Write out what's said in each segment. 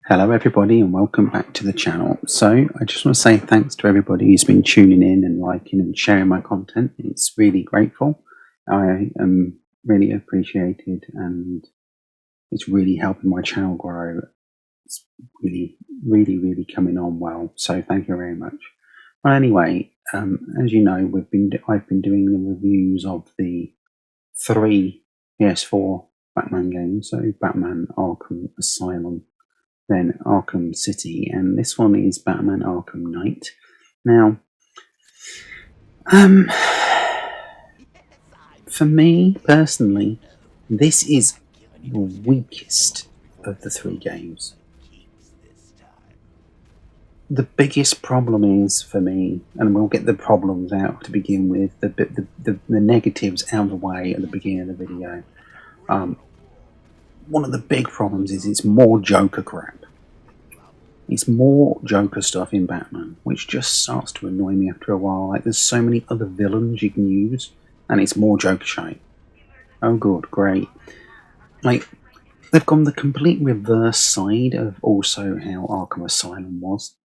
Hello everybody and welcome back to the channel. So I just want to say thanks to everybody who's been tuning in and liking and sharing my content. It's really grateful. I am really appreciated and it's really helping my channel grow. It's really coming on well. So thank you very much. Well anyway, as you know, I've been doing the reviews of the 3 PS4 Batman games. So Batman Arkham Asylum, then Arkham City, and this one is Batman Arkham Knight. Now, for me personally, this is the weakest of the 3 games. The biggest problem is for me, and we'll get the problems out to begin with, the negatives out of the way at the beginning of the video. One of the big problems is it's more Joker crap. It's more Joker stuff in Batman, which just starts to annoy me after a while. Like, there's so many other villains you can use, and it's more Joker shite. Oh good, great. Like, they've gone the complete reverse side of also how Arkham Asylum was.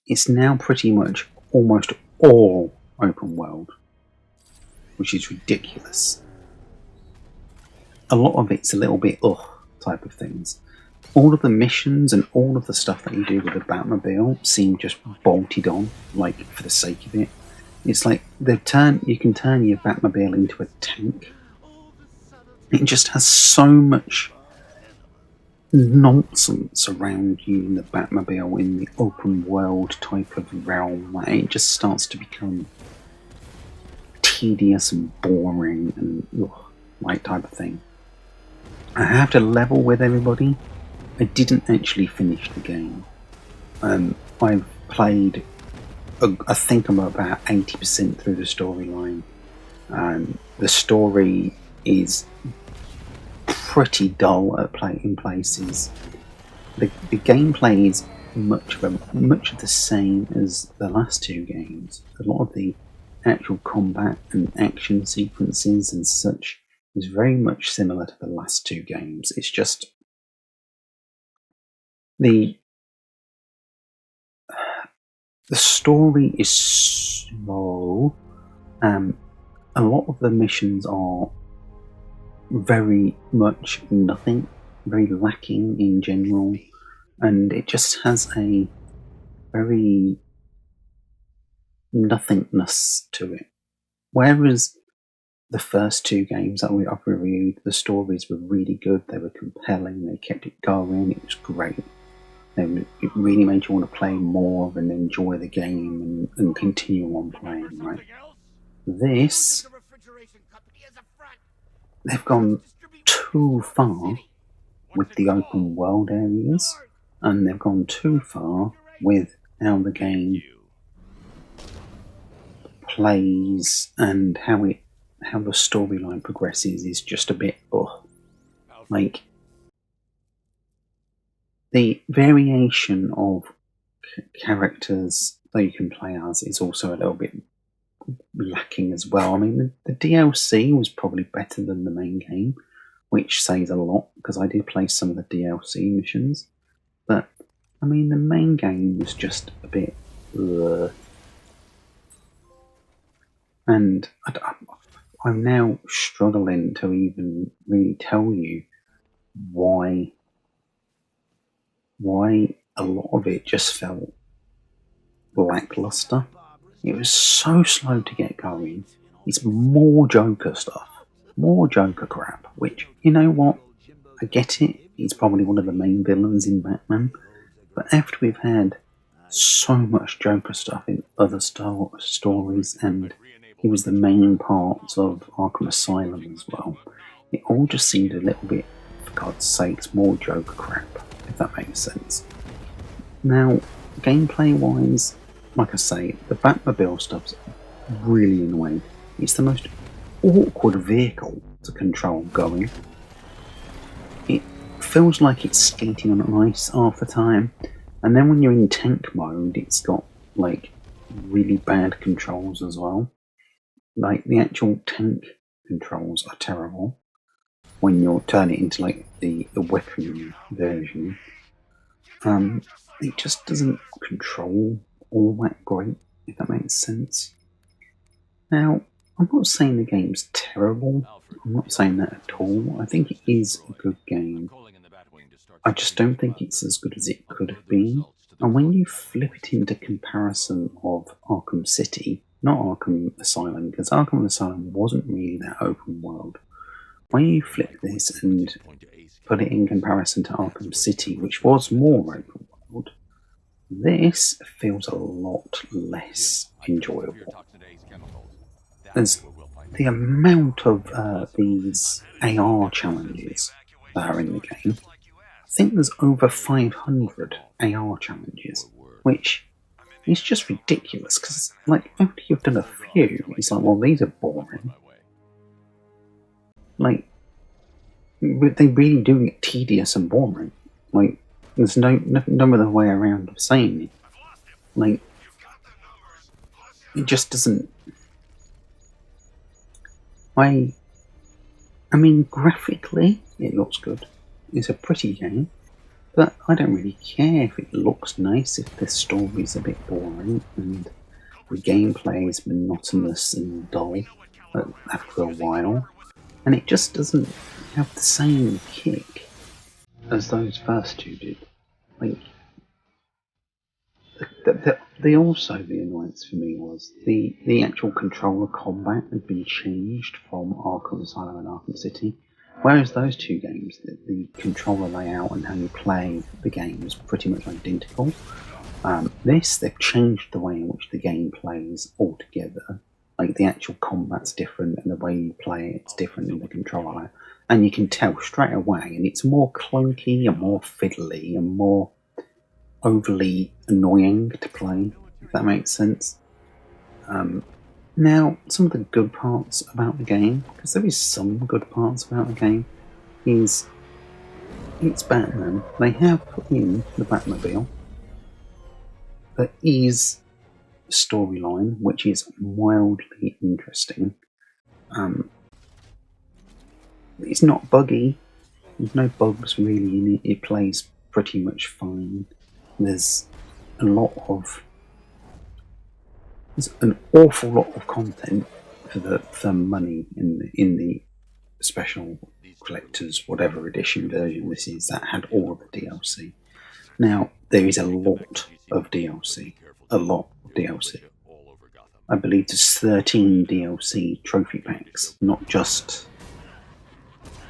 It's now pretty much almost all open world, which is ridiculous. A lot of it's a little bit type of things. All of the missions and all of the stuff that you do with the Batmobile seem just bolted on, like, for the sake of it. It's like you can turn your Batmobile into a tank. It just has so much nonsense around you in the Batmobile in the open world type of realm that it just starts to become tedious and boring and like type of thing. I have to level with everybody. I didn't actually finish the game. I've played, I think I'm about 80% through the storyline. The story is pretty dull in places. The gameplay is much of the same as the last 2 games. A lot of the actual combat and action sequences and such is very much similar to the last 2 games. It's just the story is slow. A lot of the missions are very much nothing, very lacking in general, and it just has a very nothingness to it. Whereas the first 2 games that I've reviewed, the stories were really good, they were compelling, they kept it going, it was great. It really made you want to play more and enjoy the game and continue on playing, right? This, they've gone too far with the open world areas, and they've gone too far with how the game plays and how the storyline progresses is just a bit like, the variation of characters that you can play as is also a little bit lacking as well. I mean, the DLC was probably better than the main game, which says a lot, because I did play some of the DLC missions. But, I mean, the main game was just a bit and I'm now struggling to even really tell you why a lot of it just felt lackluster. It was so slow to get going. It's more Joker stuff, more Joker crap, which, you know what, I get it, he's probably one of the main villains in Batman, but after we've had so much Joker stuff in other stories, and he was the main part of Arkham Asylum as well, it all just seemed a little bit, for God's sakes, more Joker crap, if that makes sense. Now, gameplay-wise, like I say, the Batmobile stuff's really annoying. It's the most awkward vehicle to control going. It feels like it's skating on ice half the time, and then when you're in tank mode, it's got, like, really bad controls as well. Like, the actual tank controls are terrible when you turn it into, like, the weapon version. It just doesn't control all that great, if that makes sense. Now, I'm not saying the game's terrible. I'm not saying that at all. I think it is a good game. I just don't think it's as good as it could have been. And when you flip it into comparison of Arkham City, not Arkham Asylum, because Arkham Asylum wasn't really that open world. When you flip this and put it in comparison to Arkham City, which was more open world, this feels a lot less enjoyable. There's the amount of these AR challenges that are in the game. I think there's over 500 AR challenges, which is just ridiculous, because like after you've done a few, it's like, well, these are boring. Like, they really do get tedious and boring. Like, there's no other way around of saying it. Like, it just doesn't. I mean, graphically, it looks good. It's a pretty game, but I don't really care if it looks nice if the story's a bit boring and the gameplay is monotonous and dull after a while, and it just doesn't have the same kick as those first two did. Like, the annoyance for me was the actual controller combat had been changed from Arkham Asylum and Arkham City, whereas those two games, the controller layout and how you play the game was pretty much identical. They've changed the way in which the game plays altogether. Like, the actual combat's different and the way you play it's different in the controller, and you can tell straight away, and it's more clunky and more fiddly and more overly annoying to play, if that makes sense. Now, some of the good parts about the game, because there is some good parts about the game, is it's Batman. They have put in the Batmobile. There is a storyline which is wildly interesting. It's not buggy. There's no bugs really in it. It plays pretty much fine. There's an awful lot of content for money in the special collector's whatever edition version this is that had all of the DLC. Now, there is a lot of DLC. I believe there's 13 DLC trophy packs, not just.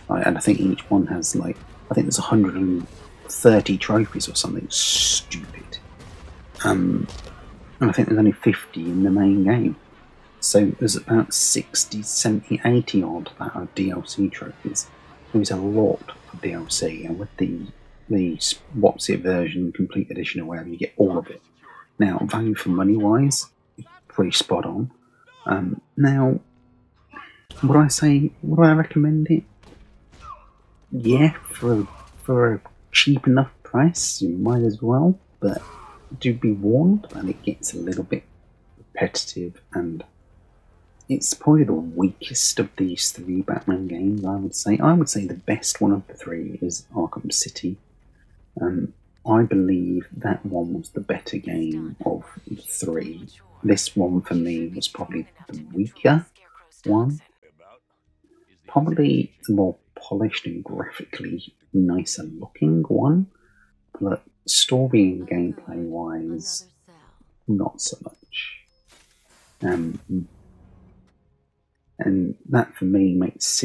And I think each one has I think there's 130 trophies or something stupid. And I think there's only 50 in the main game. So there's about 60, 70, 80 odd that are DLC trophies. There's a lot of DLC, and with the What's It version, complete edition or whatever, you get all of it. Now, value for money wise, pretty spot on. Now, would I recommend it? Yeah, for a cheap enough price, you might as well, but do be warned that it gets a little bit repetitive, and it's probably the weakest of these three Batman games, I would say. I would say the best one of the three is Arkham City. I believe that one was the better game of the three. This one, for me, was probably the weaker one. Probably the more polished and graphically nicer looking one, but story and gameplay wise, not so much. And that for me makes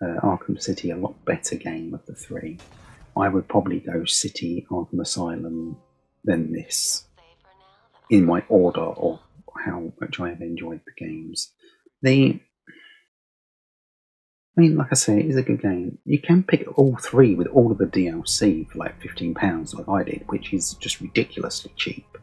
Arkham City a lot better game of the three. I would probably go City, Arkham Asylum, then this, in my order of how much I have enjoyed the games. Like I say, it is a good game. You can pick all three with all of the DLC for like £15 like I did, which is just ridiculously cheap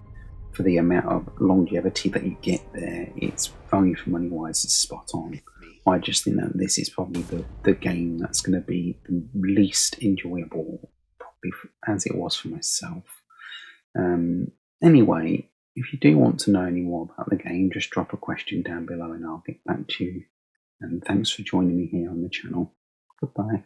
for the amount of longevity that you get there. It's value for money wise, it's spot on. I just think that this is probably the game that's going to be the least enjoyable, probably as it was for myself. Anyway, if you do want to know any more about the game, just drop a question down below and I'll get back to you. And thanks for joining me here on the channel. Goodbye.